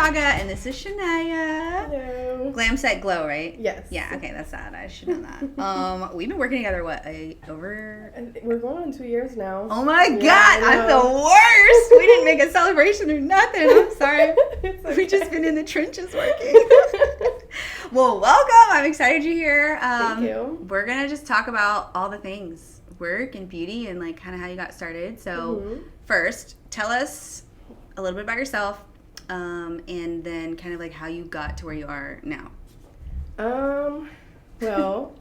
Saga, and this is Shania. Hello. Glam Set Glow, right? Yes. Yeah, okay, that's that. I should know that. We've been working together, We're going on 2 years now. Oh my God, I'm the worst. We didn't make a celebration or nothing. I'm sorry. Okay. We've just been in the trenches working. Well, welcome. I'm excited you're here. Thank you. We're going to just talk about all the things, work and beauty, and like kind of how you got started. So first, tell us a little bit about yourself, and then kind of like how you got to where you are now. Well,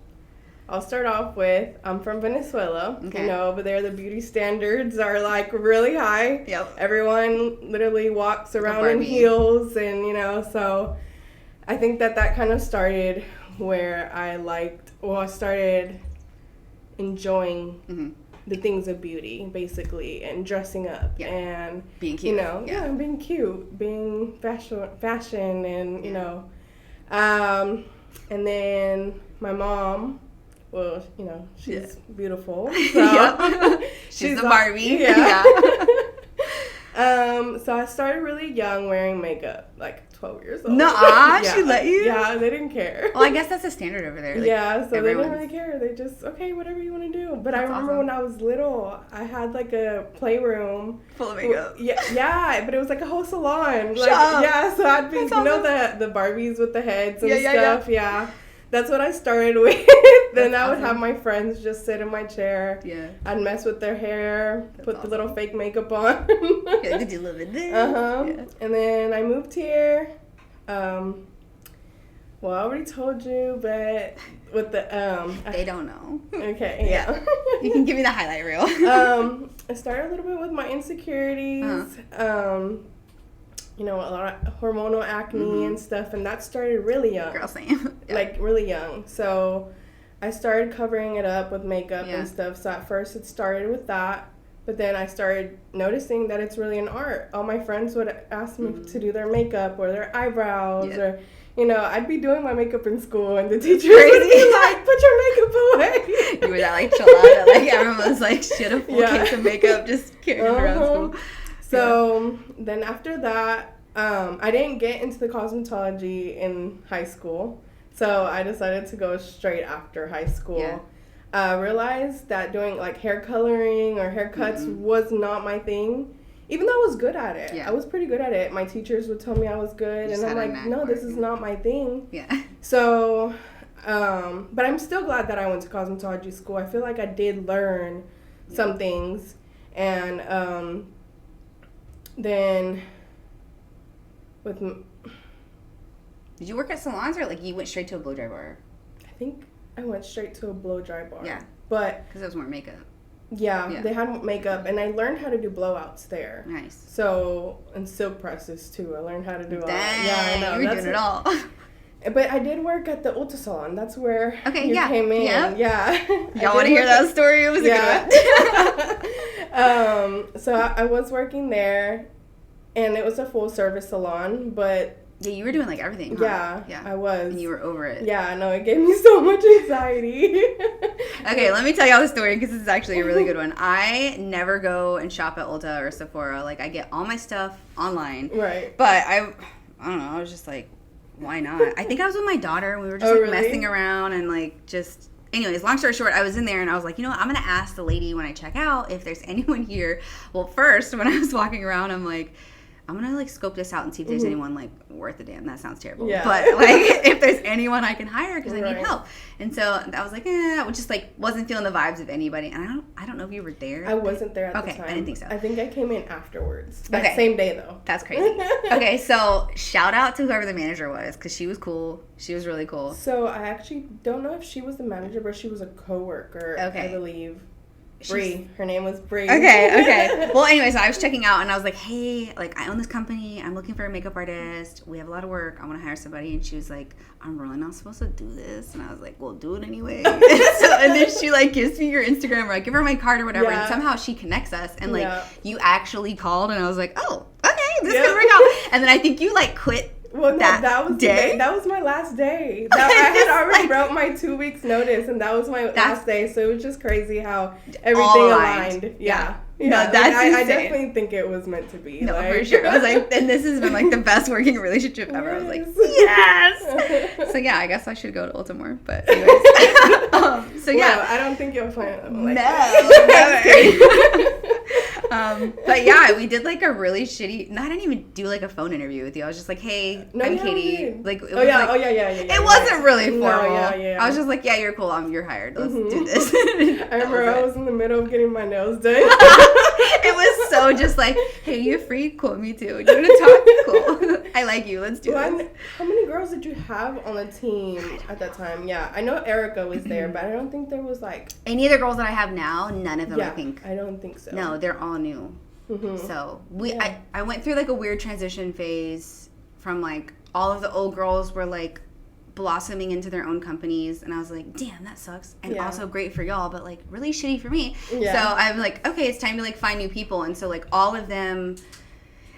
I'll start off with, I'm from Venezuela. Okay. You know, over there the beauty standards are like really high. Yep. Everyone literally walks around in Barbie. heels, and you know, so I think that kind of started where I started enjoying the things of beauty, basically, and dressing up and being cute. You know, and being cute, being fashion, and you know, and then my mom. Well, you know, she's beautiful. So She's the Barbie. Yeah. So I started really young wearing makeup, like 12 years old. Nuh-uh, she let you? Yeah, they didn't care. Well, I guess that's a standard over there. Like, yeah, so they didn't really care. They just, okay, whatever you want to do. But I remember when I was little, I had like a playroom. Full of makeup. Yeah, but it was like a whole salon. Shut up. Yeah, so I'd be, That's you know, awesome. the Barbies with the heads and Yeah. stuff. Yeah. That's what I started with. Then I would have my friends just sit in my chair. Yeah. I'd mess with their hair, put awesome. the little fake makeup on. Yeah, did you live in this? Yeah. And then I moved here. Well, I already told you, but with the They don't know. Okay, yeah. You can give me the highlight reel. I started a little bit with my insecurities. You know, a lot of hormonal acne and stuff, and that started really young. Girl, same. Yeah. Like really young. So I started covering it up with makeup and stuff. So at first it started with that, but then I started noticing that it's really an art. All my friends would ask me to do their makeup or their eyebrows or, you know, I'd be doing my makeup in school and the teachers would be like, put your makeup away. You were that like chelada, like everyone was like, she had a full case of makeup just carrying it around school. So then after that, I didn't get into the cosmetology in high school. So I decided to go straight after high school. Yeah. Realized that doing like hair coloring or haircuts was not my thing. Even though I was good at it. Yeah. I was pretty good at it. My teachers would tell me I was good. And I'm like, no, this is not my thing. Yeah. So, but I'm still glad that I went to cosmetology school. I feel like I did learn some things. And then with... Did you work at salons or like you went straight to a blow dry bar? I think I went straight to a blow dry bar. Yeah. But because it was more makeup. Yeah, they had makeup, and I learned how to do blowouts there. Nice. So, and silk presses too. I learned how to do all Dang, that. Yeah, I know. You were doing it all. But I did work at the Ulta salon. That's where you came in. Yep. Yeah. Y'all want to hear that story? It was a good one. So I was working there, and it was a full service salon, but yeah, you were doing like everything. Huh? Yeah, I was. And you were over it. Yeah, no, it gave me so much anxiety. Okay, let me tell y'all the story because this is actually a really good one. I never go and shop at Ulta or Sephora. Like, I get all my stuff online. Right. But I don't know. I was just like, why not? I think I was with my daughter. And we were just like messing around and like just. Anyways, long story short, I was in there and I was like, you know what? I'm going to ask the lady when I check out if there's anyone here. Well, first, when I was walking around, I'm like, I'm going to like scope this out and see if there's anyone like worth a damn. That sounds terrible. Yeah. But like if there's anyone I can hire because I need help. And so I was like, I just like wasn't feeling the vibes of anybody. And I don't know if you were there. I wasn't there at the time. Okay, I didn't think so. I think I came in afterwards. That same day though. That's crazy. Okay, so shout out to whoever the manager was because she was cool. She was really cool. So I actually don't know if she was the manager, but she was a coworker, I believe. Bree. Her name was Bree. Okay. Well, anyways, I was checking out and I was like, hey, like I own this company. I'm looking for a makeup artist. We have a lot of work. I want to hire somebody. And she was like, I'm really not supposed to do this. And I was like, well, do it anyway. And then she like gives me your Instagram or I give her my card or whatever. And somehow she connects us. And like you actually called and I was like, oh, okay, this could work out. And then I think you like quit. Well, no, that was day? That was my last day. I had already wrote my 2 weeks notice, and that was my last day. So it was just crazy how everything aligned. Yeah. No, that's I definitely think it was meant to be. No, for sure. I was like, and this has been like the best working relationship ever. I was like, yes. So yeah, I guess I should go to Ulta more. But anyways, so yeah, well, I don't think you'll find it. Like but yeah, we did like a really shitty. No, I didn't even do like a phone interview with you. I was just like, hey, I'm Katie. Like, it was it wasn't really formal. I was just like, yeah, you're cool. You're hired. Let's do this. I remember I was in the middle of getting my nails done. It was so just like, hey, you free? Cool, me too. You want to talk? Cool. I like you. Let's do this. How many girls did you have on the team at that time? Yeah, I know Erica was there, but I don't think there was like... Any of the girls that I have now, none of them, I think. I don't think so. No, they're all new. So I went through like a weird transition phase from like all of the old girls were like blossoming into their own companies, and I was like, damn, that sucks, and also great for y'all, but like really shitty for me. So I'm like, okay, it's time to like find new people. And so like all of them,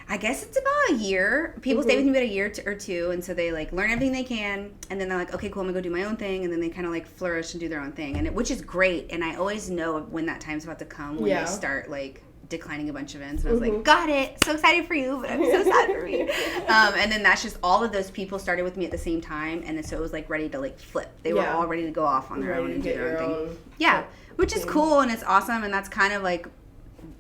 I guess it's about a year. People stay with me about a year or two, and so they like learn everything they can, and then they're like, okay, cool, I'm gonna go do my own thing, and then they kind of like flourish and do their own thing, and which is great. And I always know when that time's about to come, when they start like declining a bunch of events, and I was like, got it, so excited for you, but I'm so sad for me. And then that's just all of those people started with me at the same time, and then so it was like ready to like flip. They were all ready to go off on their own and do their own thing. Yeah, which is cool, and it's awesome, and that's kind of like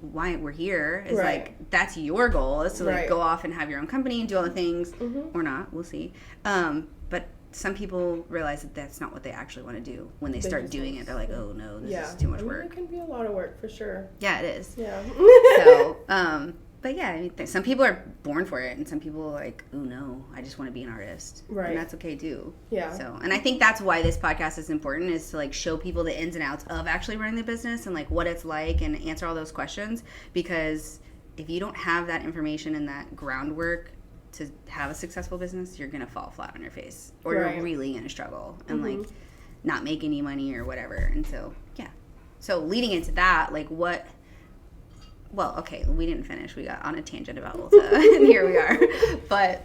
why we're here is like that's your goal is to like go off and have your own company and do all the things, or not, we'll see. But some people realize that that's not what they actually want to do. When they start doing it, they're like, oh no, this is too much work. It can be a lot of work for sure. Yeah, it is. Yeah. So, but yeah, I mean, some people are born for it, and some people are like, oh no, I just want to be an artist. Right. And that's okay too. Yeah. So, and I think that's why this podcast is important, is to like show people the ins and outs of actually running the business and like what it's like, and answer all those questions. Because if you don't have that information and that groundwork to have a successful business, you're gonna fall flat on your face, or you're really gonna struggle and like not make any money or whatever. And so so leading into that, like what, well, okay, we didn't finish, we got on a tangent about Ulta and here we are. But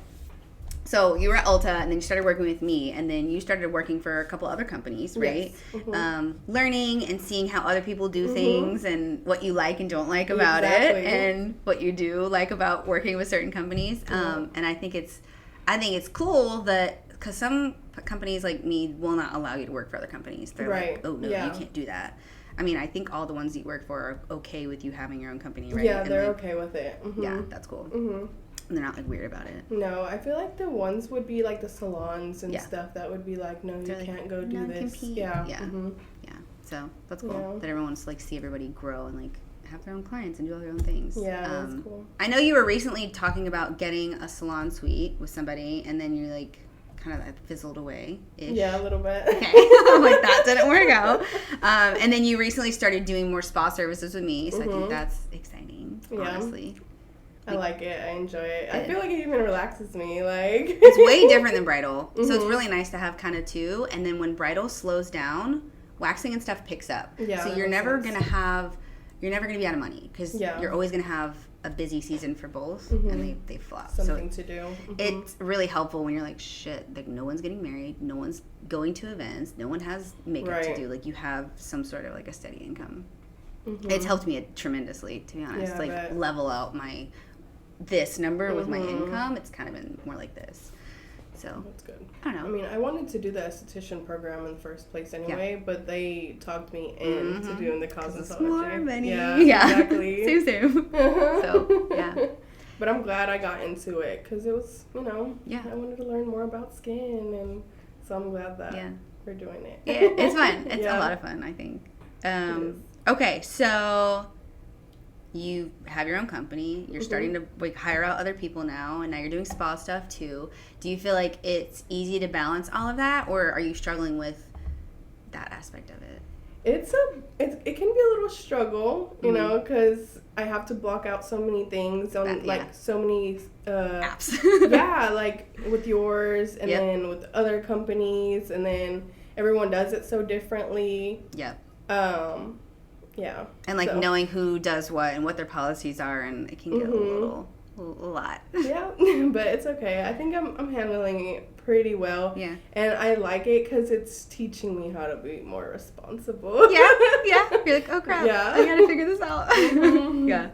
so you were at Ulta, and then you started working with me, and then you started working for a couple other companies, right? Yes. Learning and seeing how other people do things, and what you like and don't like about it, and what you do like about working with certain companies. And I think it's cool that, because some companies like me will not allow you to work for other companies. They're like, oh no, you can't do that. I mean, I think all the ones you work for are okay with you having your own company, right? Yeah, and they're okay with it. Yeah, that's cool. And they're not like weird about it. No, I feel like the ones would be like the salons and stuff that would be like, no, you can't go do this. Yeah. Yeah. Yeah. So that's cool that everyone wants to like see everybody grow and like have their own clients and do all their own things. Yeah, that's cool. I know you were recently talking about getting a salon suite with somebody, and then you like kind of fizzled away. Yeah, a little bit. Okay. I'm like, that didn't work out. And then you recently started doing more spa services with me, so I think that's exciting, honestly. I like it. I enjoy it. I feel like it even relaxes me. Like it's way different than bridal, so it's really nice to have kind of two. And then when bridal slows down, waxing and stuff picks up. Yeah, so you're never gonna be out of money, because you're always gonna have a busy season for both, and they flop. Something to do. It's really helpful when you're like, shit, like no one's getting married, no one's going to events, no one has makeup to do. Like you have some sort of like a steady income. It's helped me tremendously, to be honest. Like level out this number with my income. It's kind of been more like this. So that's good. I don't know. I mean, I wanted to do the esthetician program in the first place anyway, but they talked me into doing the cosmetology. More money. Yeah, exactly. Same. So yeah. But I'm glad I got into it, because it was, I wanted to learn more about skin, and so I'm glad that we're doing it. Yeah, it's fun. It's a lot of fun, I think. Okay, so you have your own company. You're starting to like hire out other people now, and now you're doing spa stuff too. Do you feel like it's easy to balance all of that, or are you struggling with that aspect of it? It can be a little struggle, you know, because I have to block out so many things on so many apps. Yeah, like with yours, and then with other companies, and then everyone does it so differently. Yep. Yeah. And like knowing who does what and what their policies are, and it can get a lot. Yeah, but it's okay. I think I'm handling it pretty well. Yeah. And I like it because it's teaching me how to be more responsible. Yeah, You're like, oh crap, Yeah. I gotta figure this out. Yeah.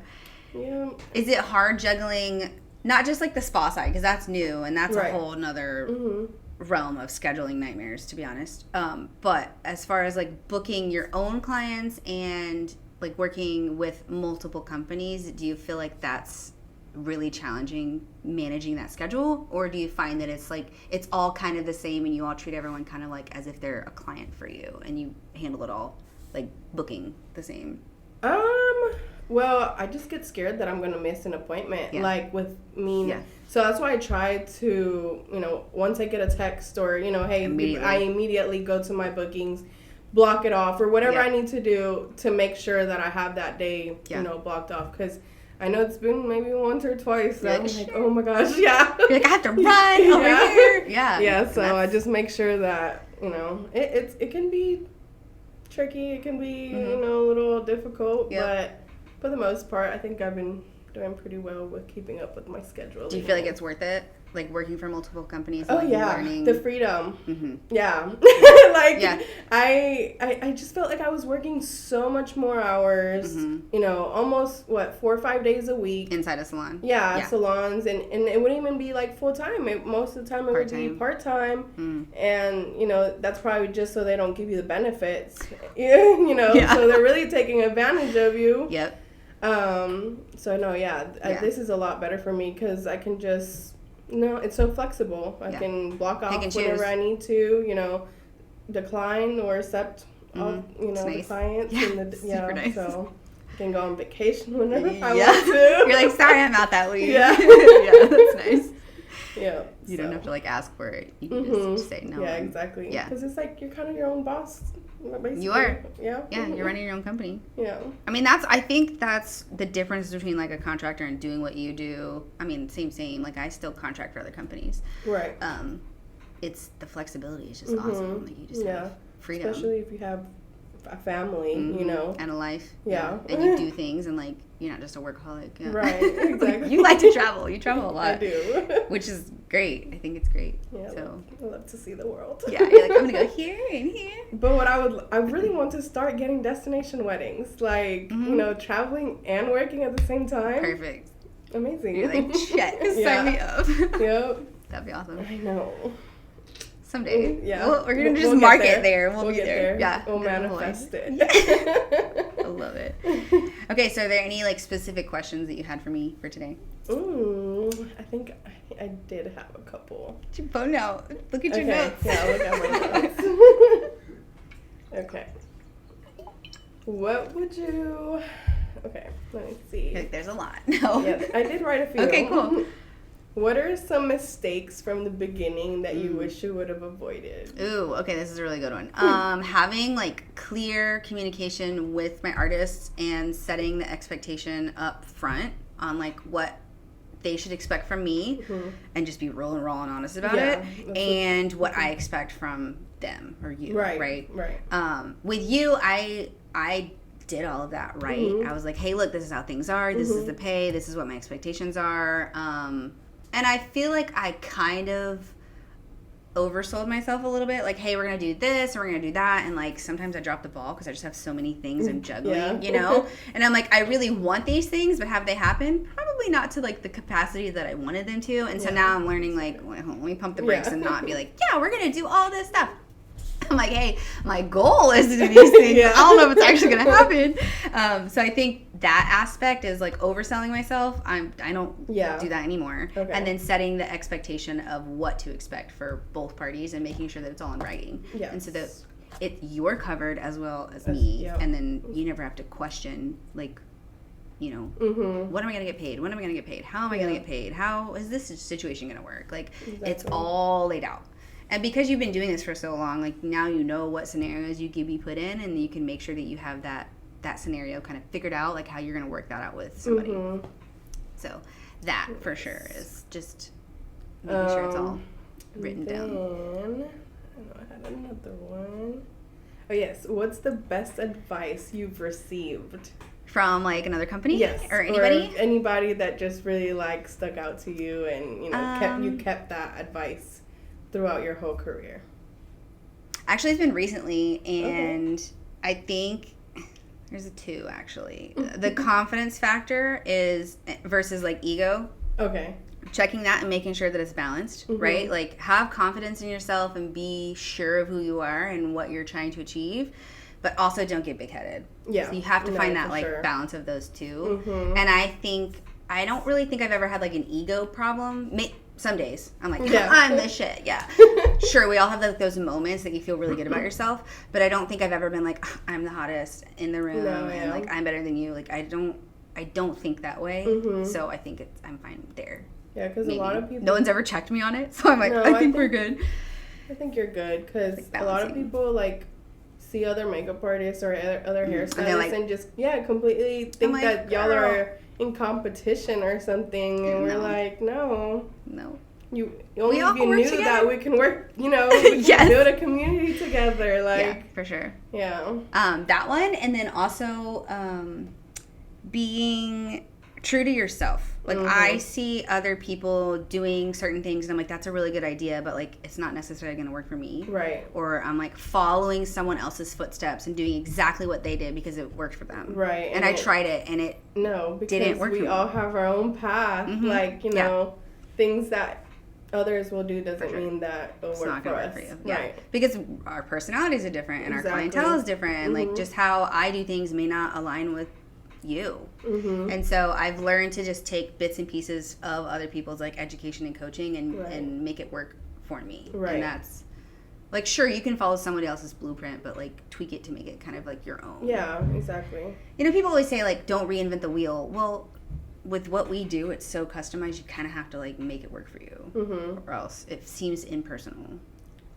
Yeah. Is it hard juggling, not just like the spa side, because that's new and that's a whole nother realm of scheduling nightmares, to be honest. But as far as like booking your own clients and like working with multiple companies, do you feel like that's really challenging managing that schedule, or do you find that it's like it's all kind of the same and you all treat everyone kind of like as if they're a client for you and you handle it all like booking the same? Well, I just get scared that I'm going to miss an appointment, like with me. Yeah. So that's why I try to, once I get a text or, hey, I immediately go to my bookings, block it off or whatever I need to do to make sure that I have that day, blocked off. Because I know it's been maybe once or twice that I'm like, oh my gosh, You're like, I have to run over here. Yeah, so I just make sure that, it can be tricky. It can be, a little difficult, but for the most part, I think I've been doing pretty well with keeping up with my schedule. Do you feel like it's worth it? Like working for multiple companies? And learning? The freedom. Yeah. I just felt like I was working so much more hours, almost, 4 or 5 days a week. Inside a salon. Yeah, salons. And it wouldn't even be like full-time. Most of the time it would be part-time. And, that's probably just so they don't give you the benefits. So they're really taking advantage of you. Yep. This is a lot better for me because I can just... No, it's so flexible. I can block off whenever I need to, decline or accept all, the clients. Yeah, and super nice. So I can go on vacation whenever I want to. You're like, sorry, I'm out that week. Yeah. That's nice. Yeah. You don't have to, ask for it. You can just say no. Yeah, exactly. Yeah. Because it's like you're kind of your own boss. Basically. You are. Yeah. Yeah, you're running your own company. Yeah. I mean, I think that's the difference between, a contractor and doing what you do. I mean, same. I still contract for other companies. Right. It's the flexibility is just awesome. You just have freedom. Especially if you have a family, and a life. Yeah. And you do things and, you're not just a workaholic. Yeah. Right, exactly. You like to travel. You travel a lot. I do. Which is great. I think it's great. Yeah, so I love to see the world. Yeah, you're like, I'm going to go here and here. But I really want to start getting destination weddings. Traveling and working at the same time. Perfect. Amazing. You're like, check. Sign me up. Yep. That'd be awesome. I know. Someday. Yeah. We're going to just mark it there. We'll be there. Yeah. We'll manifest it. I love it. Okay, so are there any specific questions that you had for me for today? I think I did have a couple. Get your phone out. Look at your notes. Yeah, look at my notes. Okay. What would you... Okay, let me see. There's a lot. No. Yeah, I did write a few. Okay, cool. What are some mistakes from the beginning that you wish you would have avoided? Ooh, okay, this is a really good one. Having clear communication with my artists and setting the expectation up front on what they should expect from me and just be real and honest about it and what I expect from them or you. Right. With you, I did all of that, right? I was like, hey, look, this is how things are. This is the pay. This is what my expectations are. And I feel like I kind of oversold myself a little bit. Hey, we're going to do this, and we're going to do that. And, sometimes I drop the ball because I just have so many things I'm juggling, you know? And I'm like, I really want these things, but have they happened? Probably not to, the capacity that I wanted them to. And so now I'm learning, let me pump the brakes and not be like, yeah, we're going to do all this stuff. I'm like, hey, my goal is to do these things. I don't know if it's actually going to happen. So I think that aspect is overselling myself. I don't do that anymore. Okay. And then setting the expectation of what to expect for both parties and making sure that it's all in writing. Yes. And so that you're covered as well as me. Yep. And then you never have to question what am I going to get paid? When am I going to get paid? How am I going to get paid? How is this situation going to work? It's all laid out. And because you've been doing this for so long, now you know what scenarios you could be put in, and you can make sure that you have that scenario kind of figured out, how you're going to work that out with somebody. So that for sure is just making sure it's all written down. I know I had another one. Oh yes, what's the best advice you've received? From another company? Yes. Or anybody? Or anybody that just really stuck out to you and kept that advice throughout your whole career? Actually, it's been recently, and I think There's a 2, actually. The confidence factor is versus, like, ego. Okay. Checking that and making sure that it's balanced, right? Like, have confidence in yourself and be sure of who you are and what you're trying to achieve, but also don't get big-headed. Yeah. So you have to find that, like, sure. balance of those two. And I don't really think I've ever had, like, an ego problem. Some days I'm like, I'm the shit. Yeah. Sure, we all have, like, those moments that you feel really good about yourself, but I don't think I've ever been like, I'm the hottest in the room and like I'm better than you. Like, I don't think that way. So I think I'm fine there. Yeah, because a lot of people... No one's ever checked me on it, so I'm like, I think we're good. I think you're good, because like a lot of people, like, see other makeup artists or other hairstylists and just, completely think that y'all are in competition or something, and we're like, no. You only if you knew that we can work, we can build a community together. Like, yeah, for sure. Yeah. That one, and then also being true to yourself. Like, I see other people doing certain things, and I'm like, that's a really good idea, but, like, it's not necessarily going to work for me. Right. Or I'm, like, following someone else's footsteps and doing exactly what they did because it worked for them. Right. And I tried it, and it didn't work for me. We all have our own path. Like, things that others will do doesn't mean that it'll work for us. Work for you. Yeah. Right. Because our personalities are different, and our clientele is different, and, like, just how I do things may not align with you. And so I've learned to just take bits and pieces of other people's, like, education and coaching and make it work for me. And that's like, sure, you can follow somebody else's blueprint, but, like, tweak it to make it kind of like your own. Yeah, exactly. People always say, like, don't reinvent the wheel. Well, with what we do, it's so customized, you kind of have to, like, make it work for you, or else it seems impersonal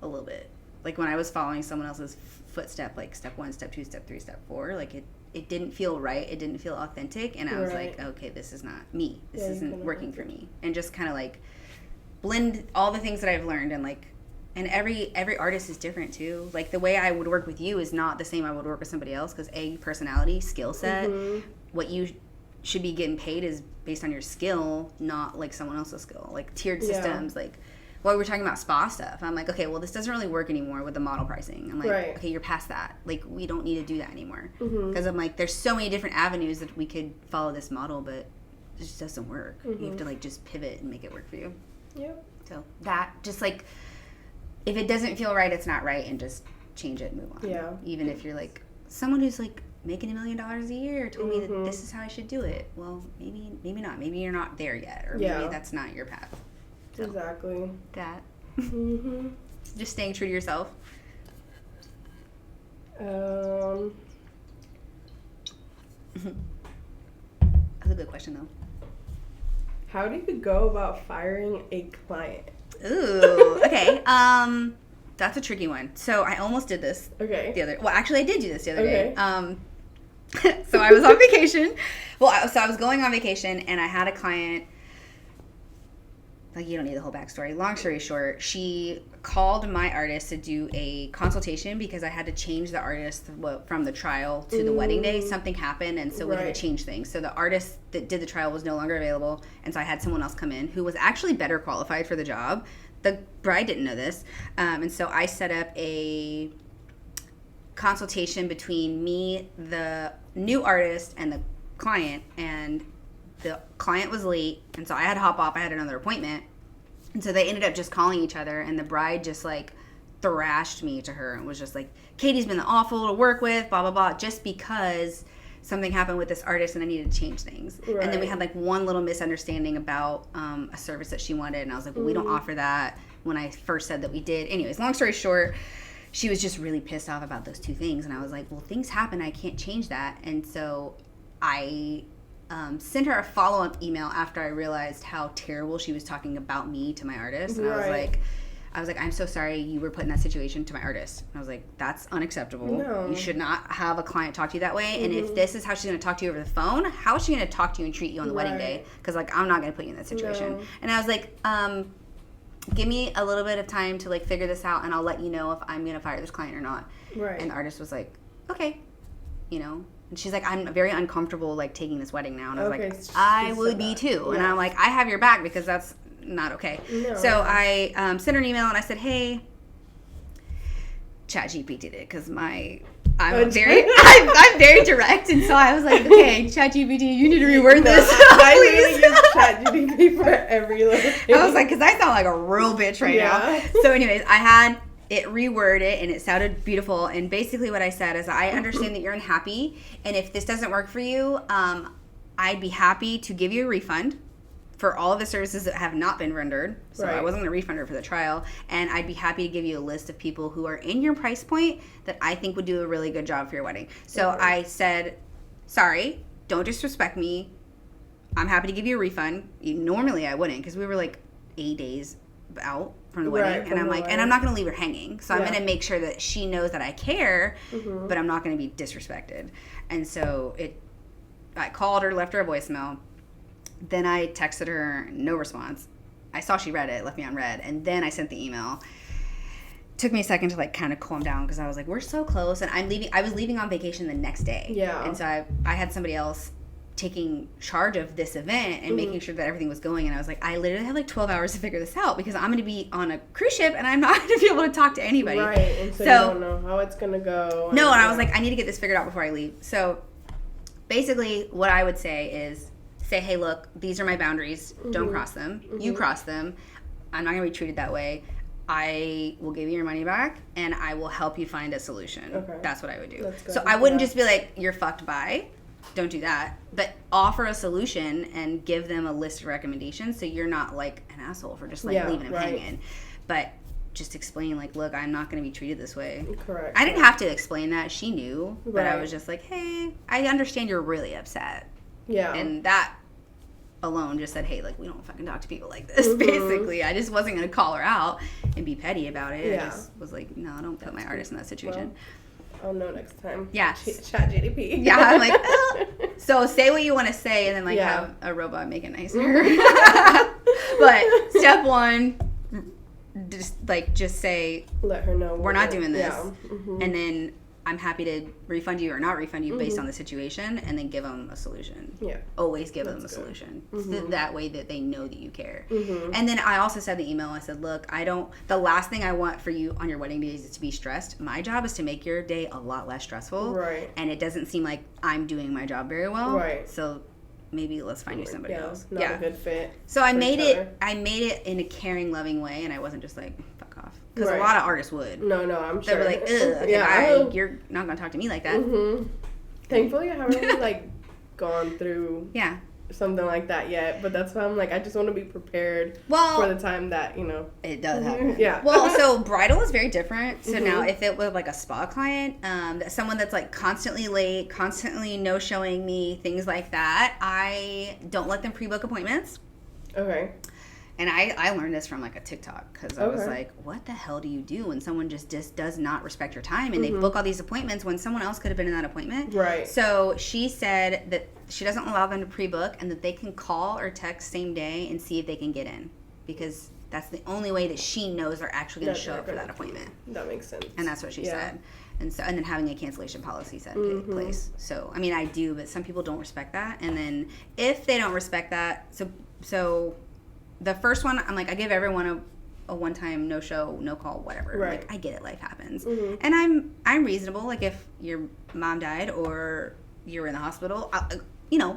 a little bit. Like, when I was following someone else's footstep, like step 1, step 2, step 3, step 4, like, it didn't feel right. It didn't feel authentic. And I was like, okay, this is not me. This isn't working for me. And just kind of, like, blend all the things that I've learned. And, like, and every artist is different, too. Like, the way I would work with you is not the same I would work with somebody else. Because, personality, skill set, what you should be getting paid is based on your skill, not, like, someone else's skill. Like, tiered systems, like... Well, we were talking about spa stuff. I'm like, okay, well, this doesn't really work anymore with the model pricing. I'm like, okay, you're past that. Like, we don't need to do that anymore. Because I'm like, there's so many different avenues that we could follow this model, but it just doesn't work. You have to, like, just pivot and make it work for you. Yep. So that, just, like, if it doesn't feel right, it's not right, and just change it and move on. Yeah. Even if you're, like, someone who's, like, making $1 million a year told me that this is how I should do it. Well, maybe not. Maybe you're not there yet, or maybe that's not your path. So, exactly. That. Just staying true to yourself. That's a good question, though. How do you go about firing a client? Ooh, okay. That's a tricky one. So I almost did this. Actually, I did do this the other day. So I was on vacation. I was going on vacation, and I had a client. Like, you don't need the whole backstory. Long story short, she called my artist to do a consultation because I had to change the artist from the trial to the wedding day. Something happened, and so we had to change things. So the artist that did the trial was no longer available, and so I had someone else come in who was actually better qualified for the job. The bride didn't know this, and so I set up a consultation between me, the new artist, and the client, and the client was late, and so I had to hop off. I had another appointment. And so they ended up just calling each other, and the bride just, like, thrashed me to her and was just like, Katie's been awful to work with, blah, blah, blah, just because something happened with this artist and I needed to change things. And then we had, like, one little misunderstanding about a service that she wanted, and I was like, well, we don't offer that when I first said that we did. Anyways, long story short, she was just really pissed off about those two things, and I was like, well, things happen. I can't change that. And so I... sent her a follow-up email after I realized how terrible she was talking about me to my artist. And I was like, I'm so sorry you were put in that situation to my artist. And I was like, that's unacceptable. No. You should not have a client talk to you that way. And if this is how she's going to talk to you over the phone, how is she going to talk to you and treat you on the wedding day? Because, like, I'm not going to put you in that situation. No. And I was like, give me a little bit of time to, like, figure this out, and I'll let you know if I'm going to fire this client or not. And the artist was like, okay, And she's like, I'm very uncomfortable, like, taking this wedding now. And I was like, I would be too. And I'm like, I have your back because that's not okay. No. So I sent her an email and I said, hey, ChatGPT did it because my I'm very direct, and so I was like, okay, ChatGPT, you need to reword this. I literally use ChatGPT for every little thing. I was like, because I sound like a real bitch right now. So anyways, I had it reworded, and it sounded beautiful, and basically what I said is, I understand that you're unhappy, and if this doesn't work for you, I'd be happy to give you a refund for all of the services that have not been rendered. So I wasn't going to refund her for the trial. And I'd be happy to give you a list of people who are in your price point that I think would do a really good job for your wedding. So I said, sorry, don't disrespect me. I'm happy to give you a refund. Normally I wouldn't, because we were like 8 days out from the wedding. And I'm like, and I'm not going to leave her hanging. So I'm going to make sure that she knows that I care, but I'm not going to be disrespected. And so I called her, left her a voicemail. Then I texted her, no response. I saw she read it, left me on read, and then I sent the email. Took me a second to like kind of calm down, because I was like, we're so close, and I was leaving on vacation the next day. Yeah. And so I had somebody else taking charge of this event and making sure that everything was going, and I was like, I literally have like 12 hours to figure this out, because I'm going to be on a cruise ship and I'm not going to be able to talk to anybody. Right. And so you don't know how it's going to go. No, and I was like, I need to get this figured out before I leave. So basically what I would say is, say, hey, look, these are my boundaries. Don't cross them. You cross them. I'm not going to be treated that way. I will give you your money back, and I will help you find a solution. Okay. That's what I would do. So I wouldn't just be like, you're fucked by. Don't do that. But offer a solution and give them a list of recommendations, so you're not like an asshole for just like leaving them hanging. But just explain, like, look, I'm not going to be treated this way. Correct. I didn't have to explain that. She knew. But I was just like, hey, I understand you're really upset. Yeah. And that alone just said, hey, like, we don't fucking talk to people like this, basically. I just wasn't going to call her out and be petty about it. Yeah. I just was like, no, don't put my artist in that situation. Well, I'll know next time. Yeah. Chat GDP. Yeah, I'm like, so say what you want to say, and then, like, have a robot make it nicer. But step one, just say, let her know we're not doing this. Yeah. And then I'm happy to refund you or not refund you based on the situation, and then give them a solution. Yeah. Always give them a solution. That way that they know that you care. And then I also said in the email, I said, look, the last thing I want for you on your wedding day is to be stressed. My job is to make your day a lot less stressful. Right. And it doesn't seem like I'm doing my job very well. Right. So maybe let's find you somebody else. Not a good fit. So I made it in a caring, loving way, and I wasn't just like, fuck off. Because a lot of artists would. No, I'm sure. They were like, ugh, okay, you're not going to talk to me like that. Thankfully, I haven't really, like, gone through something like that yet. But that's why I'm like, I just want to be prepared for the time that, it does happen. Yeah. Well, so bridal is very different. So now if it was, like, a spa client, someone that's, like, constantly late, constantly no-showing me, things like that, I don't let them pre-book appointments. Okay. And I learned this from, like, a TikTok, because I was like, what the hell do you do when someone just does not respect your time, and they book all these appointments when someone else could have been in that appointment? Right. So she said that she doesn't allow them to pre-book, and that they can call or text same day and see if they can get in, because that's the only way that she knows they're actually going to show up for that appointment. That makes sense. And that's what she said. And then having a cancellation policy set in place. So, I mean, I do, but some people don't respect that. And then if they don't respect that, so the first one, I'm like, I give everyone a one-time no-show, no-call, whatever. Right. Like, I get it. Life happens. And I'm reasonable. Like, if your mom died or you're in the hospital,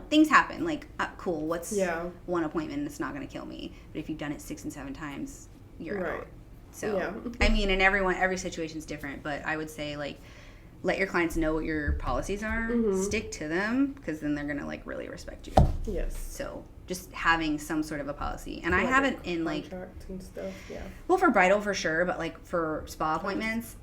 things happen. Like, cool, what's one appointment? It's not going to kill me. But if you've done it 6 and 7 times, you're out. So, I mean, and every situation's different. But I would say, like, let your clients know what your policies are. Stick to them, because then they're going to, like, really respect you. Yes. So just having some sort of a policy. And I have it in, like, contracts and stuff, well, for bridal for sure, but, like, for spa appointments,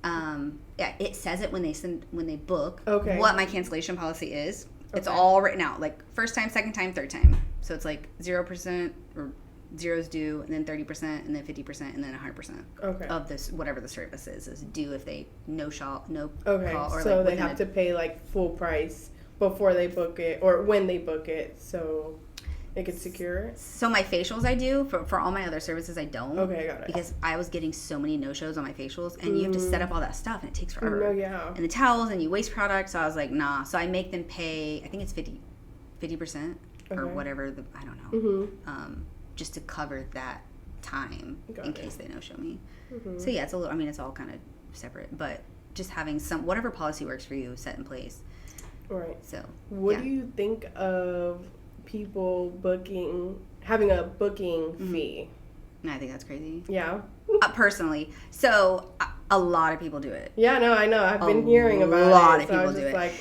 it says it when they book what my cancellation policy is. It's all written out, like, first time, second time, third time. So it's like 0% or zero's due, and then 30%, and then 50%, and then 100% of this, whatever the service is due if they call or so they have to pay, like, full price before they book it or when they book it, so they could secure it. So my facials I do. For all my other services I don't. Okay, got it. Because I was getting so many no-shows on my facials, and you have to set up all that stuff, and it takes forever. No, yeah. And the towels, and you waste product, so I was like, nah. So I make them pay, I think it's 50% or whatever, I don't know. Just to cover that time in case they no-show me. So yeah, it's a little, I mean, it's all kind of separate, but just having whatever policy works for you set in place. Right. So what do you think of people having a booking fee? I think that's crazy. Yeah. Personally. So a lot of people do it. Yeah, no, I know. I've been hearing about it. A lot of people do it. Like,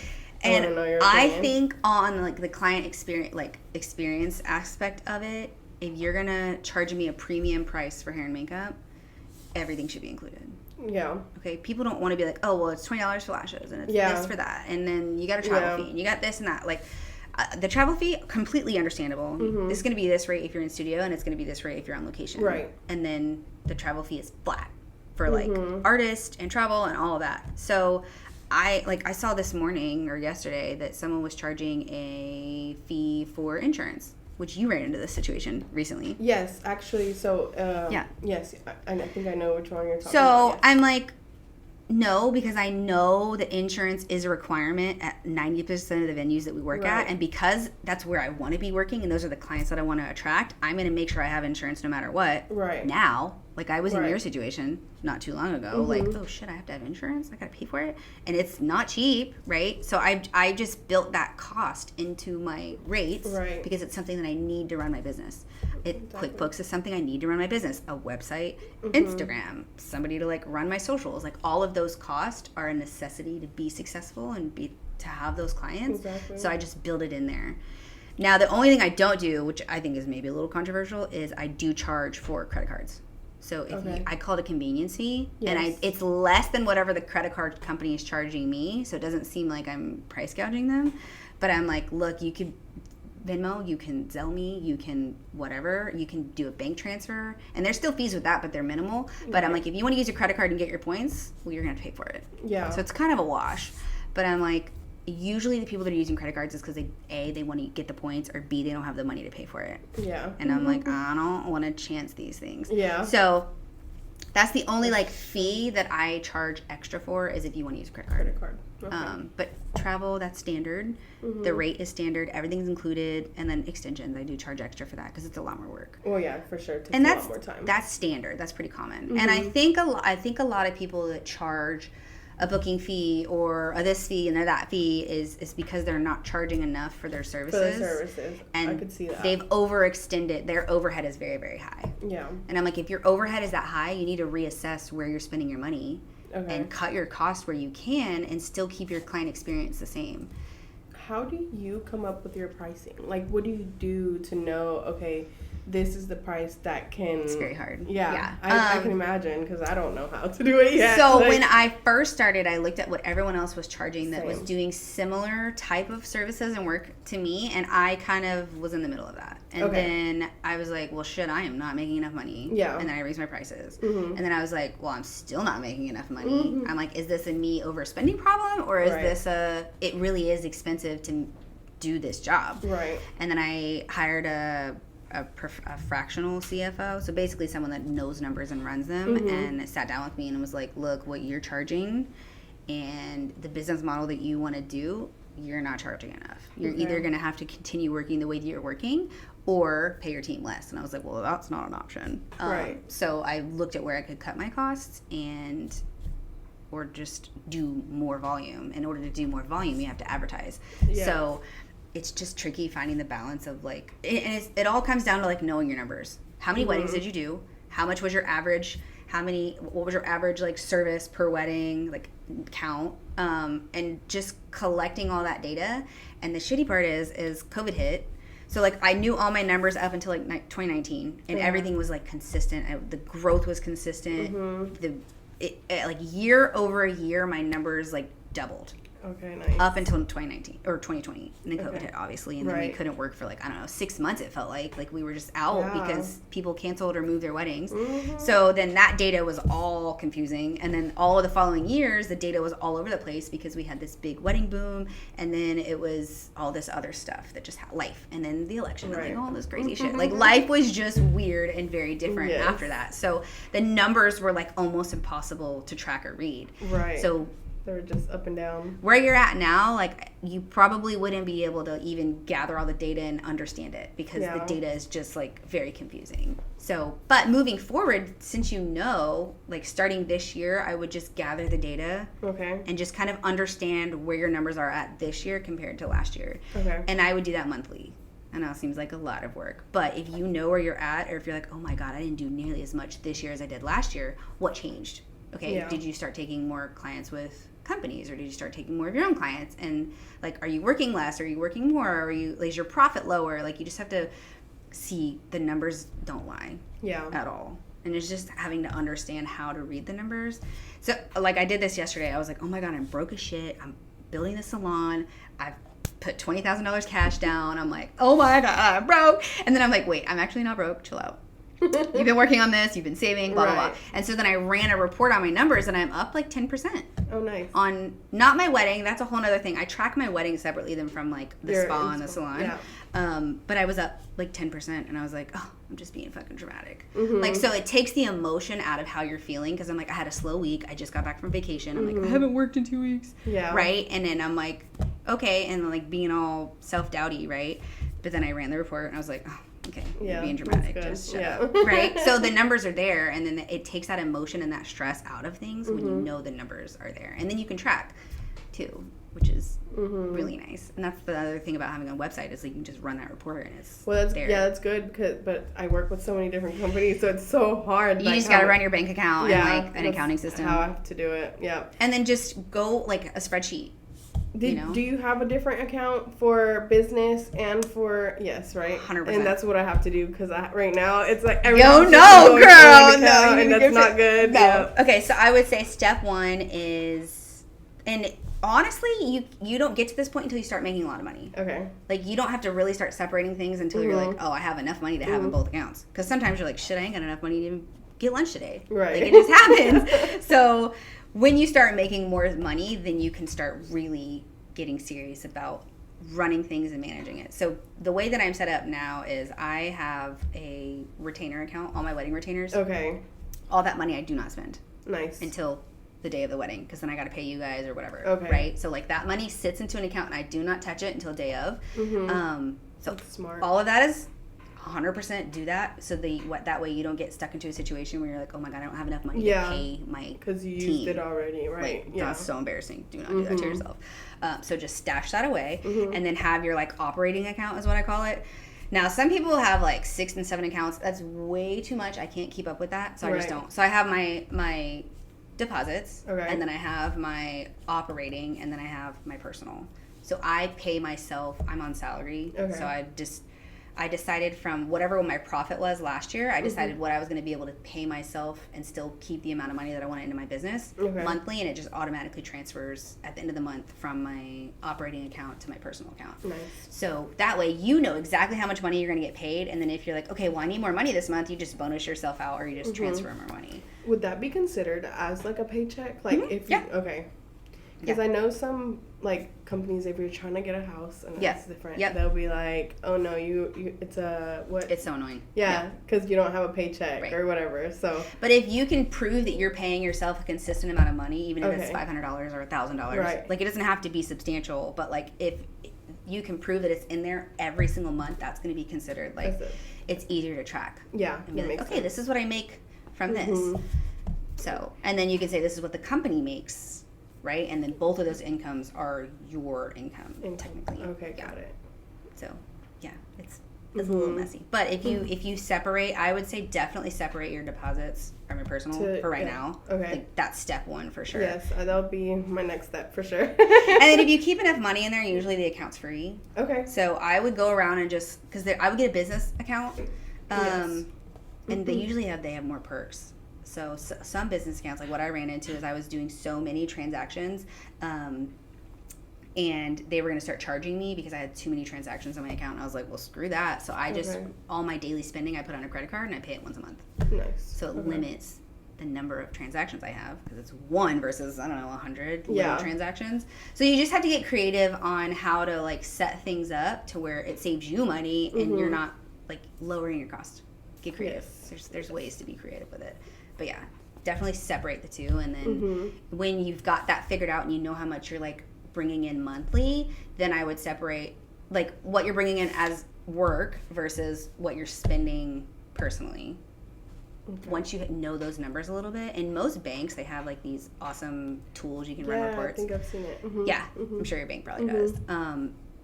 and I think on like the client experience aspect of it, if you're gonna charge me a premium price for hair and makeup, everything should be included. Yeah. Okay. People don't want to be like, oh well, it's $20 for lashes and it's this for that, and then you got a travel fee and you got this and that. Like the travel fee, completely understandable. Mm-hmm. It's gonna be this rate if you're in studio, and it's gonna be this rate if you're on location. Right. And then the travel fee is flat for like artist and travel and all of that. So I saw this morning or yesterday that someone was charging a fee for insurance, which you ran into this situation recently. Yes, actually. So yes, I think I know which one you're talking about. So yes. I'm like, no, because I know the insurance is a requirement at 90% of the venues that we work at, and because that's where I want to be working and those are the clients that I want to attract, I'm going to make sure I have insurance no matter what. Right. Now, like I was in your situation not too long ago, like, oh shit, I have to have insurance, I got to pay for it, and it's not cheap, right? So I just built that cost into my rates because it's something that I need to run my business. QuickBooks is something I need to run my business. A website, Instagram, somebody to like run my socials. Like all of those costs are a necessity to be successful and to have those clients. Exactly. So I just build it in there. Now the only thing I don't do, which I think is maybe a little controversial, is I do charge for credit cards. So if I call it a convenience fee, and it's less than whatever the credit card company is charging me, so it doesn't seem like I'm price gouging them. But I'm like, look, you could Venmo, you can Zelle me, you can whatever, you can do a bank transfer, and there's still fees with that, but they're minimal. But I'm like, if you want to use your credit card and get your points, well, you're gonna have to pay for it. Yeah. So it's kind of a wash. But I'm like, usually the people that are using credit cards is because they want to get the points, or B, they don't have the money to pay for it. Yeah. And I'm like, I don't want to chance these things. Yeah. So that's the only like fee that I charge extra for, is if you want to use a credit card. Okay. But travel, that's standard. The rate is standard. Everything's included, and then extensions, I do charge extra for that because it's a lot more work. Well, yeah, for sure. And that's a lot more time. That's standard. That's pretty common. And I think a lot of people that charge a booking fee or this fee and that fee is because they're not charging enough for their services. And I could see that. They've overextended. Their overhead is very, very high. Yeah. And I'm like, if your overhead is that high, you need to reassess where you're spending your money and cut your costs where you can and still keep your client experience the same. How do you come up with your pricing? Like, what do you do to know, okay, this is the price that can... It's very hard. Yeah. I can imagine, because I don't know how to do it yet. So when I first started, I looked at what everyone else was charging that was doing similar type of services and work to me, and I kind of was in the middle of that. And then I was like, well, shit, I am not making enough money. Yeah. And then I raised my prices. And then I was like, well, I'm still not making enough money. I'm like, is this a me overspending problem, or is this it really is expensive to do this job? Right. And then I hired a fractional CFO, so basically someone that knows numbers and runs them, and sat down with me and was like, look, what you're charging and the business model that you want to do, you're not charging enough. You're either going to have to continue working the way that you're working or pay your team less. And I was like, well, that's not an option. Right. So I looked at where I could cut my costs or just do more volume. In order to do more volume, you have to advertise. Yeah. So it's just tricky finding the balance of like, and it all comes down to like knowing your numbers. How many weddings did you do? How much was your average? What was your average like service per wedding, like count? And just collecting all that data. And the shitty part is COVID hit. So like I knew all my numbers up until like 2019, and everything was like consistent. The growth was consistent. Like year over year, my numbers like doubled. Okay, nice. Up until 2019 or 2020, and then COVID hit, obviously, and then we couldn't work for like 6 months. It felt like we were just out because people canceled or moved their weddings. So then that data was all confusing, and then all of the following years, the data was all over the place because we had this big wedding boom, and then it was all this other stuff that just had life, and then the election, and like all this crazy shit. Like life was just weird and very different after that. So the numbers were like almost impossible to track or read. Right. So They were just up and down. Where you're at now, like, you probably wouldn't be able to even gather all the data and understand it because the data is just, like, very confusing. So, but moving forward, since you know, like, starting this year, I would just gather the data. Okay. And just kind of understand where your numbers are at this year compared to last year. Okay. And I would do that monthly. I know it seems like a lot of work, but if you know where you're at, or if you're like, oh my God, I didn't do nearly as much this year as I did last year, what changed? Okay, did you start taking more clients with companies, or did you start taking more of your own clients? And like, are you working less? Are you working more? Or is your profit lower? Like, you just have to see the numbers don't lie at all. And it's just having to understand how to read the numbers. So like, I did this yesterday. I was like, oh my God, I'm broke as shit. I'm building a salon. I've put $20,000 cash down. I'm like, oh my God, I'm broke. And then I'm like, wait, I'm actually not broke. Chill out. You've been working on this. You've been saving, blah, blah, blah. And so then I ran a report on my numbers, and I'm up like 10%. Oh, nice. On not my wedding. That's a whole other thing. I track my wedding separately than from like the spa and the salon. Yeah. But I was up like 10%, and I was like, oh, I'm just being fucking dramatic. Mm-hmm. Like, so it takes the emotion out of how you're feeling, because I'm like, I had a slow week. I just got back from vacation. I'm like, I haven't worked in 2 weeks. Yeah. Right? And then I'm like, okay. And like being all self-doubty, right? But then I ran the report, and I was like, oh, okay, you're being dramatic. Just shut up. Right? So the numbers are there, and then it takes that emotion and that stress out of things when you know the numbers are there. And then you can track, too, which is really nice. And that's the other thing about having a website, is like, you can just run that report, and it's there. Yeah, that's good, but I work with so many different companies, so it's so hard. You just got to run your bank account and like an accounting system. How I have to do it, And then just go like a spreadsheet. Do you have a different account for business and for right? 100%. And that's what I have to do, because right now it's like no, girl, no, and that's not good. No. Yeah. Okay, so I would say step one is, and honestly, you don't get to this point until you start making a lot of money. Okay. Like, you don't have to really start separating things until you're like, oh, I have enough money to have in both accounts. Because sometimes you're like, shit, I ain't got enough money to even get lunch today. Right. Like, it just happens. So when you start making more money, then you can start really getting serious about running things and managing it. So the way that I'm set up now is I have a retainer account, all my wedding retainers. Okay. All that money I do not spend. Nice. Until the day of the wedding, because then I got to pay you guys or whatever. Okay. Right? So like, that money sits into an account, and I do not touch it until day of. So that's smart. All of that is 100% do that, so that way you don't get stuck into a situation where you're like, oh my God, I don't have enough money to pay my team. Because you used it already, right? Like, that's so embarrassing. Do not do that to yourself. So just stash that away, and then have your like operating account, is what I call it. Now, some people have like 6 and 7 accounts. That's way too much. I can't keep up with that, so I just don't. So I have my deposits, and then I have my operating, and then I have my personal. So I pay myself. I'm on salary, so I decided from whatever my profit was last year, I decided what I was going to be able to pay myself and still keep the amount of money that I wanted into my business monthly, and it just automatically transfers at the end of the month from my operating account to my personal account. Nice. So that way you know exactly how much money you're going to get paid, and then if you're like, okay, well, I need more money this month, you just bonus yourself out, or you just transfer more money. Would that be considered as like a paycheck? Like if you, okay. Because I know some like companies, if you're trying to get a house and it's different, they'll be like, oh no, you it's a what? It's so annoying. Yeah, because you don't have a paycheck or whatever. So, but if you can prove that you're paying yourself a consistent amount of money, even if it's $500 or $1,000, like, it doesn't have to be substantial, but like, if you can prove that it's in there every single month, that's going to be considered like it's easier to track. Yeah, and be like, okay, this is what I make from this. So, and then you can say this is what the company makes. Right, and then both of those incomes are your income. Technically. Okay, got it. So, yeah, it's a little messy. But if you separate, I would say definitely separate your deposits from your personal for right now. Okay, like, that's step one for sure. Yes, that'll be my next step for sure. And then if you keep enough money in there, usually the account's free. Okay. So I would go around and just I would get a business account, and they usually have more perks. So some business accounts, like what I ran into is I was doing so many transactions, and they were going to start charging me because I had too many transactions on my account. And I was like, well, screw that. So I just, all my daily spending I put on a credit card, and I pay it once a month. Nice. So it limits the number of transactions I have, because it's 1 versus, I don't know, 100 little transactions. So you just have to get creative on how to like set things up to where it saves you money and you're not like lowering your cost. Get creative. There's ways to be creative with it. But yeah, definitely separate the two. And then when you've got that figured out and you know how much you're like bringing in monthly, then I would separate like what you're bringing in as work versus what you're spending personally. Okay. Once you know those numbers a little bit, in most banks they have like these awesome tools you can run reports. I think I've seen it. Yeah, I'm sure your bank probably does.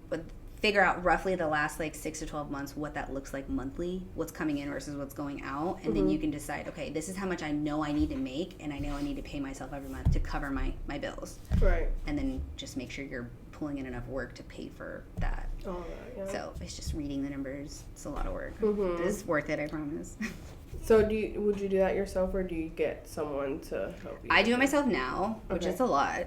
But figure out roughly the last like 6 to 12 months what that looks like monthly, what's coming in versus what's going out, and then you can decide, okay, this is how much I know I need to make, and I know I need to pay myself every month to cover my bills. Right. And then just make sure you're pulling in enough work to pay for that. Oh, yeah. So it's just reading the numbers. It's a lot of work. It's worth it, I promise. So would you do that yourself, or do you get someone to help you? I do it myself now, which is a lot.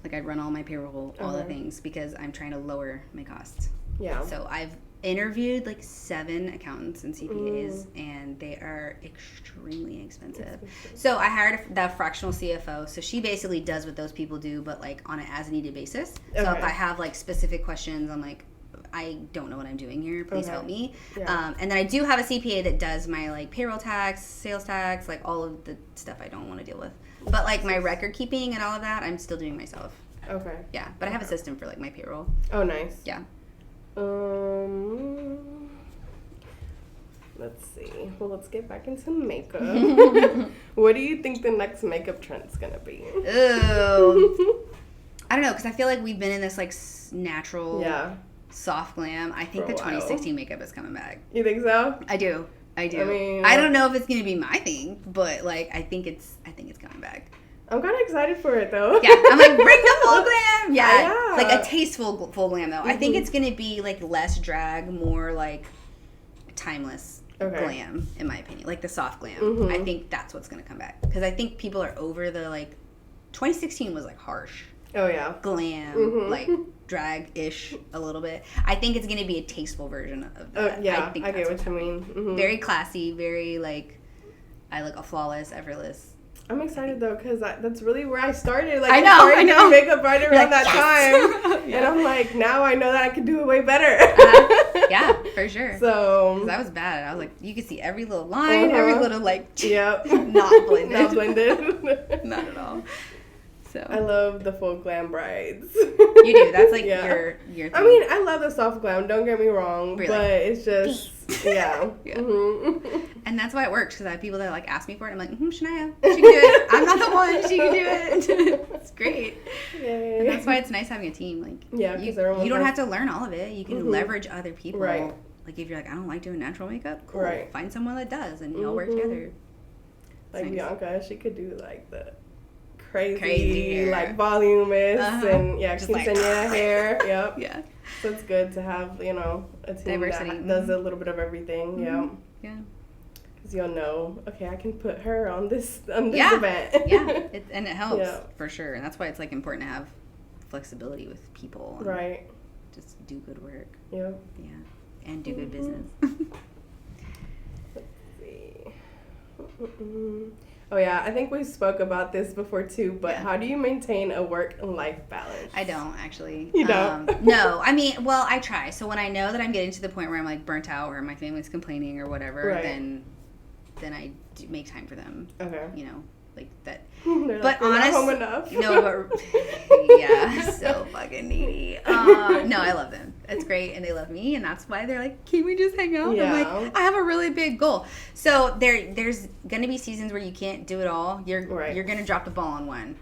Like I run all my payroll, all the things, because I'm trying to lower my costs. Yeah. So I've interviewed like 7 accountants and CPAs, and they are extremely expensive. So I hired the fractional CFO. So she basically does what those people do, but like on an as needed basis. So if I have like specific questions, I'm like, I don't know what I'm doing here. Please help me. Yeah. And then I do have a CPA that does my like payroll tax, sales tax, like all of the stuff I don't want to deal with. But like my record keeping and all of that, I'm still doing myself. Okay. Yeah, but I have a system for like my payroll. Oh, nice. Yeah. Let's see. Well, let's get back into makeup. What do you think the next makeup trend's gonna be? Ooh. I don't know, because I feel like we've been in this like natural, soft glam. I think the 2016 makeup is coming back. You think so? I do. I mean, I don't know if it's gonna be my thing, but like I think it's coming back. I'm kind of excited for it though. Yeah, I'm like, bring the full glam. Yeah, like a tasteful full glam though. I think it's gonna be like less drag, more like timeless glam, in my opinion, like the soft glam. I think that's what's gonna come back, because I think people are over the like 2016 was like harsh. Oh yeah, glam, like drag-ish a little bit. I think it's gonna be a tasteful version of that. Yeah, I get what you mean. Very classy, very like, I look a flawless, effortless. I'm excited though, because that's really where I started. Like I know. Doing makeup right around that time, and I'm like, now I know that I can do it way better. Yeah, for sure. So, because I was bad. I was like, you could see every little line, every little like, not blended, not at all. So I love the full glam brides. You do. That's like your thing. I mean, I love the soft glam. Don't get me wrong, but it's just yeah. And that's why it works, because I have people that like ask me for it. I'm like, Shania, she can do it. I'm not the one. She can do it. It's great. Yay. And that's why it's nice having a team. Like, you don't have to learn all of it. You can leverage other people. Right. Like if you're like, I don't like doing natural makeup, cool. Right. Find someone that does, and y'all work together. Like nice. Bianca, she could do like the crazy like voluminous and quinceañera hair. Yep. Yeah. So it's good to have, a team diversity that does a little bit of everything. Yeah. Yeah. Because you'll know, okay, I can put her on this event. Yeah. And it helps for sure. And that's why it's like important to have flexibility with people. Right. Just do good work. Yep. Yeah. And do good business. Let's see. Oh, yeah, I think we spoke about this before, too, but how do you maintain a work and life balance? I don't, actually. You don't? No. I mean, well, I try. So when I know that I'm getting to the point where I'm, like, burnt out or my family's complaining or whatever, then I do make time for them. Okay. Like that. They're but like, honestly, not home enough. No, but yeah, so fucking needy. No, I love them. It's great, and they love me, and that's why they're like, "Can we just hang out?" Yeah. I'm like, I have a really big goal. So there's gonna be seasons where you can't do it all. You're gonna drop the ball on one,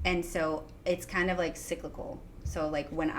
and so it's kind of like cyclical. So like when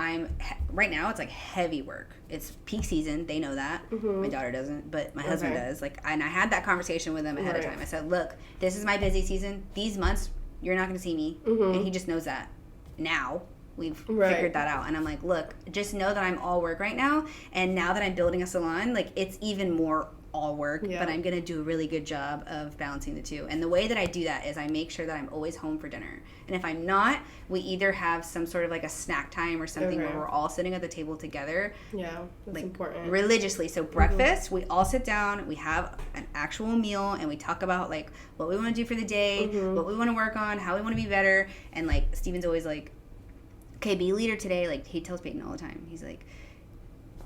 right now, it's like heavy work. It's peak season. They know that. My daughter doesn't, but my husband does. Like, and I had that conversation with him ahead of time. I said, look, this is my busy season. These months, you're not going to see me. And he just knows that. Now, we've figured that out. And I'm like, look, just know that I'm all work right now. And now that I'm building a salon, like, it's even more all work, but I'm going to do a really good job of balancing the two. And the way that I do that is I make sure that I'm always home for dinner. And if I'm not, we either have some sort of like a snack time or something where we're all sitting at the table together. Yeah, that's like important. Religiously. So breakfast, we all sit down, we have an actual meal, and we talk about like what we want to do for the day, what we want to work on, how we want to be better. And like Steven's always like, okay, be a leader today. Like he tells Peyton all the time. He's like,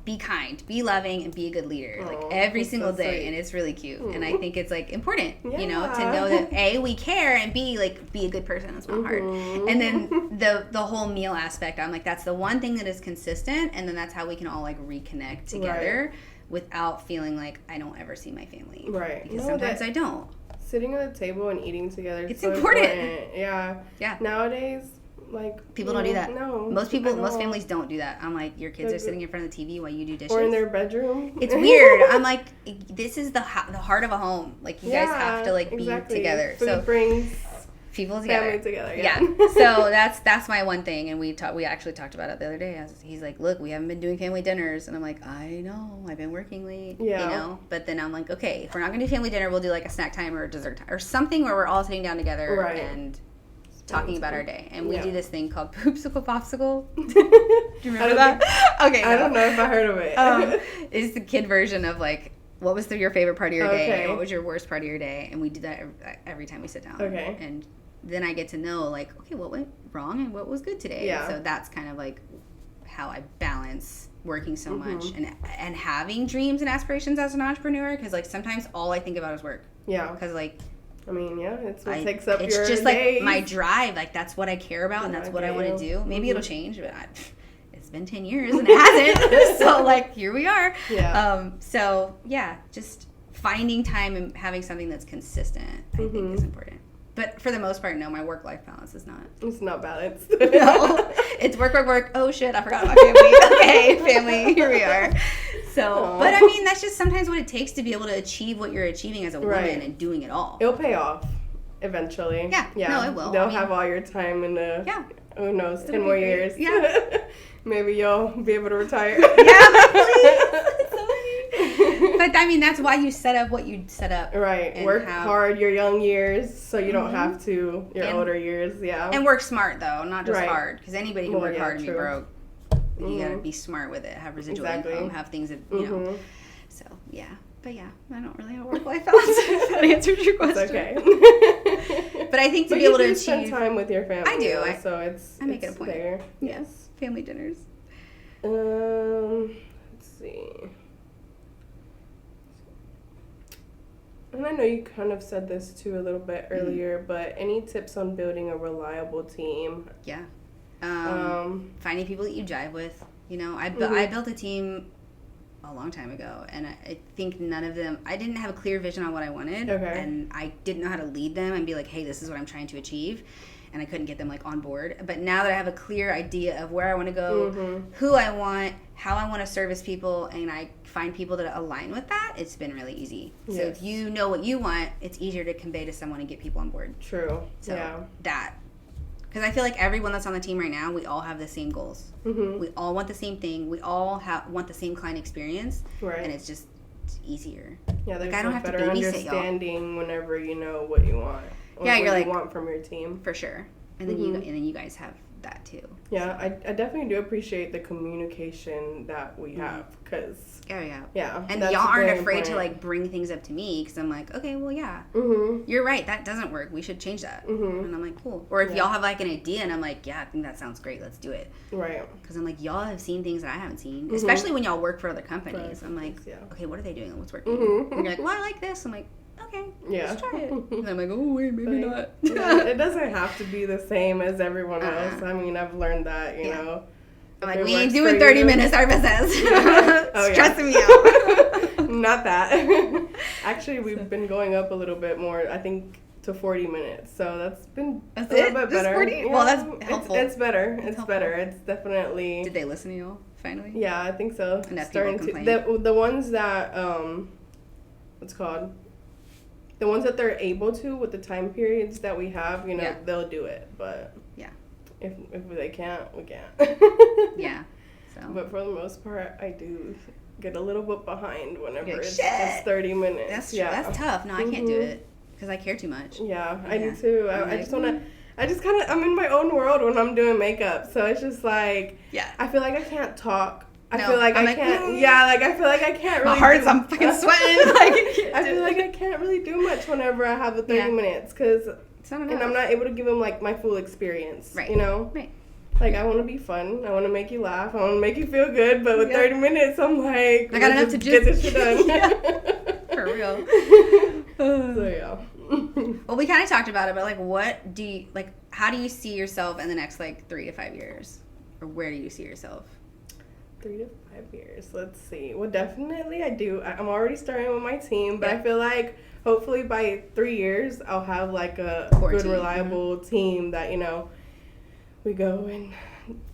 be kind, be loving, and be a good leader, like every single day. Sweet. And it's really cute. And I think it's like important, you know, to know that A, we care, and B, like, be a good person. It's not hard. And then the whole meal aspect, I'm like, that's the one thing that is consistent, and then that's how we can all like reconnect together without feeling like I don't ever see my family. Right. Because sometimes I don't. Sitting at the table and eating together is it's so important. Yeah. Nowadays, like, people don't do that. No. Most families don't do that. I'm like, your kids are sitting in front of the TV while you do dishes. Or in their bedroom. It's weird. I'm like, this is the heart of a home. Like, you guys have to like be together. Food brings people together. Family together. Yeah. So that's my one thing, and we actually talked about it the other day. He's like, look, we haven't been doing family dinners, and I'm like, I know, I've been working late. Yeah. You know. But then I'm like, okay, if we're not gonna do family dinner, we'll do like a snack time or a dessert time or something where we're all sitting down together and talking about our day. And we do this thing called Poopsicle Popsicle. Do you remember that? Okay. I don't know if I heard of it. It's the kid version of like, what was your favorite part of your day? And what was your worst part of your day? And we do that every time we sit down. Okay. And then I get to know, like, okay, what went wrong and what was good today. Yeah. So that's kind of like how I balance working so much and having dreams and aspirations as an entrepreneur, because like sometimes all I think about is work. Yeah. Because like, I mean, it's what takes up your days. It's just like my drive. Like that's what I care about, and that's what I want to do. Maybe it'll change, but it's been 10 years and it hasn't. So like here we are. Yeah. So yeah, just finding time and having something that's consistent, I think is important. But for the most part, no, my work-life balance is not. It's not balanced. No. It's work. Oh, shit, I forgot about family. Okay, family, here we are. So, but I mean, that's just sometimes what it takes to be able to achieve what you're achieving as a woman and doing it all. It'll pay off eventually. Yeah. No, it will. They'll have all your time in the, who knows, 10 more years. Yeah. Maybe you'll be able to retire. Yeah, please. But I mean, that's why you set up what you set up. Right. Work hard your young years so you don't have to your older years. Yeah. And work smart, though, not just hard. Because anybody can work hard and be broke. You gotta be smart with it. Have residual income. Have things that, you know. So, yeah. But yeah, I don't really have a work-life balance. If that answered your question. It's okay. But I think to be able to achieve. Spend time with your family. I do. So I make it a point. There. Yes. Family dinners. Let's see. And I know you kind of said this too a little bit earlier, but any tips on building a reliable team? Yeah. Finding people that you jive with. You know, I built a team a long time ago, and I think none of them, I didn't have a clear vision on what I wanted, and I didn't know how to lead them and be like, hey, this is what I'm trying to achieve, and I couldn't get them like on board. But now that I have a clear idea of where I want to go, who I want, how I want to service people, and I find people that align with that, it's been really easy. So if you know what you want, it's easier to convey to someone and get people on board. True. So that. Because I feel like everyone that's on the team right now, we all have the same goals. We all want the same thing. We all want the same client experience. Right. And it's easier. Yeah, there's like, I don't have better to babysit understanding whenever you know what you want. Yeah, you're like, you want from your team. For sure. And then you guys have that too. Yeah, so. I definitely do appreciate the communication that we have, because yeah, and y'all aren't afraid to like bring things up to me, because I'm like, okay, well, you're right, that doesn't work, we should change that. And I'm like, cool. Or if y'all have like an idea and I'm like, yeah, I think that sounds great, let's do it. Right. Because I'm like, y'all have seen things that I haven't seen, especially when y'all work for other companies. I'm like, okay, what are they doing, what's working? And you're like, well, I like this. I'm like, okay, let's try it. And I'm like, oh wait, maybe not. It doesn't have to be the same as everyone else. I mean, I've learned that, you know. I'm like, we ain't doing 30 minutes, our business. Stressing me out. Not that. Actually, we've been going up a little bit more, I think, to 40 minutes. So that's been a little bit better. 40? Yeah, well, that's helpful. It's better. It's better. It's definitely. Did they listen to you all, finally? Yeah, I think so. Enough starting people complain. The ones that, what's it called? The ones that they're able to with the time periods that we have, you know, they'll do it. But if they can't, we can't. So. But for the most part, I do get a little bit behind whenever it's just 30 minutes. That's tough. No, I can't do it because I care too much. Yeah, I do too. I just want to. I'm in my own world when I'm doing makeup, so it's just like I feel like I can't talk. I feel like I can't. Yeah, like I feel like I can't really. My heart's I'm fucking sweating. Like I feel like I can't really do much whenever I have the 30 minutes, because and I'm not able to give them like my full experience. Right. You know. Right. Like, I want to be fun. I want to make you laugh. I want to make you feel good. But with 30 minutes, I'm like, I got enough to get this shit done. For real. So, yeah. Well, we kind of talked about it, but, like, what do you, like, how do you see yourself in the next, like, 3 to 5 years? Or where do you see yourself? 3 to 5 years. Let's see. Well, definitely I do. I'm already starting with my team, but I feel like hopefully by 3 years, I'll have, like, a good, reliable team that, you know, we go and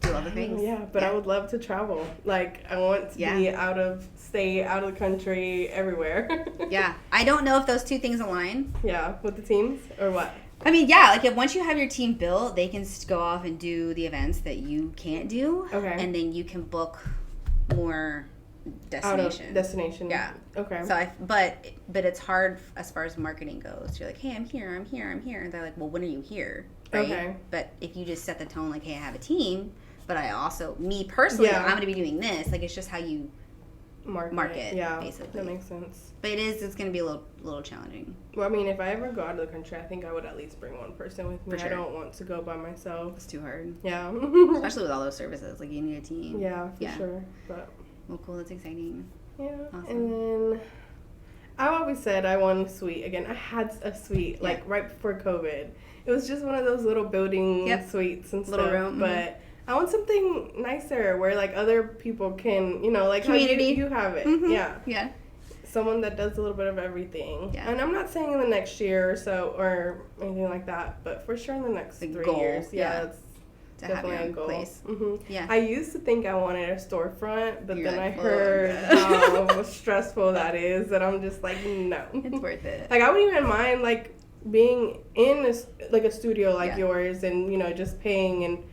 do other things. Yeah, but I would love to travel. Like, I want to be out of state, out of the country, everywhere. Yeah. I don't know if those two things align. Yeah, with the teams or what? I mean, yeah, like, if once you have your team built, they can go off and do the events that you can't do. Okay. And then you can book more destination. Yeah. Okay. So but it's hard as far as marketing goes. You're like, hey, I'm here, and they're like, well, when are you here? Right? Okay. But if you just set the tone, like, hey, I have a team, but I also, me personally, I'm going to be doing this. Like, it's just how you market. Yeah. Basically. That makes sense. But it's going to be a little challenging. Well, I mean, if I ever go out of the country, I think I would at least bring one person with me. For sure. I don't want to go by myself. It's too hard. Yeah. Especially with all those services. Like, you need a team. Yeah, for sure. But. Well, cool. That's exciting. Yeah. Awesome. And then I always said I wanted a suite. Again, I had a suite, like, right before COVID. It was just one of those little building suites and stuff. Little room. But I want something nicer where, like, other people can, you know, like, community. How you have it. Mm-hmm. Yeah. Yeah. Someone that does a little bit of everything. Yeah. And I'm not saying in the next year or so or anything like that, but for sure in the next 3 years. Yeah. That's definitely a goal. Place. Mm-hmm. Yeah. I used to think I wanted a storefront, but then I heard how stressful that is, that I'm just like, no. It's worth it. Like, I wouldn't even mind, like, being in a studio like yours and, you know, just paying and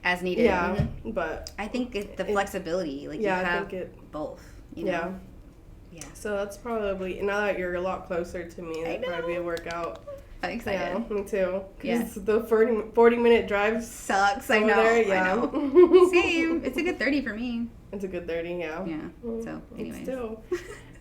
as needed. Yeah. Mm-hmm. But I think the flexibility, like, you have both, you know? Yeah. So that's probably, now that you're a lot closer to me, that'd probably be a workout. I'm excited. Yeah, me too. Because the 40-minute drive sucks. I know. There, I know. Same. It's a good 30 for me. It's a good 30, yeah. Yeah. So, anyways. Still.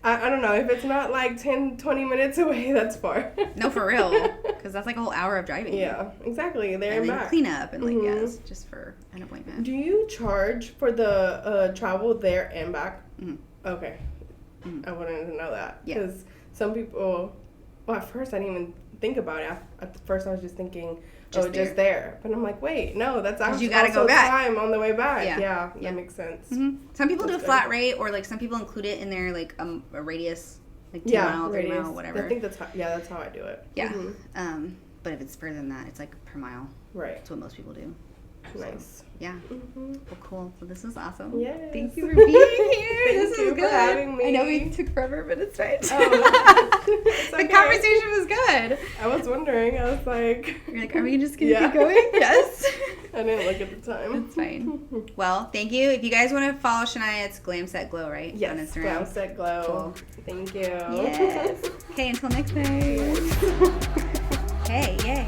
I don't know. If it's not like 10, 20 minutes away, that's far. No, for real. Because that's like a whole hour of driving. Yeah, exactly. There and back. Clean up and, like, yes, just for an appointment. Do you charge for the travel there and back? Mm-hmm. Okay. Mm-hmm. I wanted to know that. Because some people, well, at first I didn't even think about it. At first I was just thinking, just there. But I'm like, wait, no, that's actually you gotta go back. Time on the way back. Yeah, that makes sense. Mm-hmm. Some people do a flat rate, or, like, some people include it in their, like, a radius, like 2 mile, 3 mile, whatever. I think that's how I do it. Yeah. Mm-hmm. But if it's further than that, it's like per mile. Right. That's what most people do. Nice. So, yeah. Mm-hmm. Well, cool. Well, this was awesome. Yes. Thank you for being here. This was good. For having me. I know we took forever, but it's fine. It's okay. The conversation was good. I was wondering. I was like... You're like, are we just going to keep going? Yes. I didn't look at the time. It's fine. Well, thank you. If you guys want to follow Shania, it's Glam Set Glow, right? Yes, on Instagram. Glam Set Glow. Cool. Thank you. Yes. Okay, until next time. Hey, yay.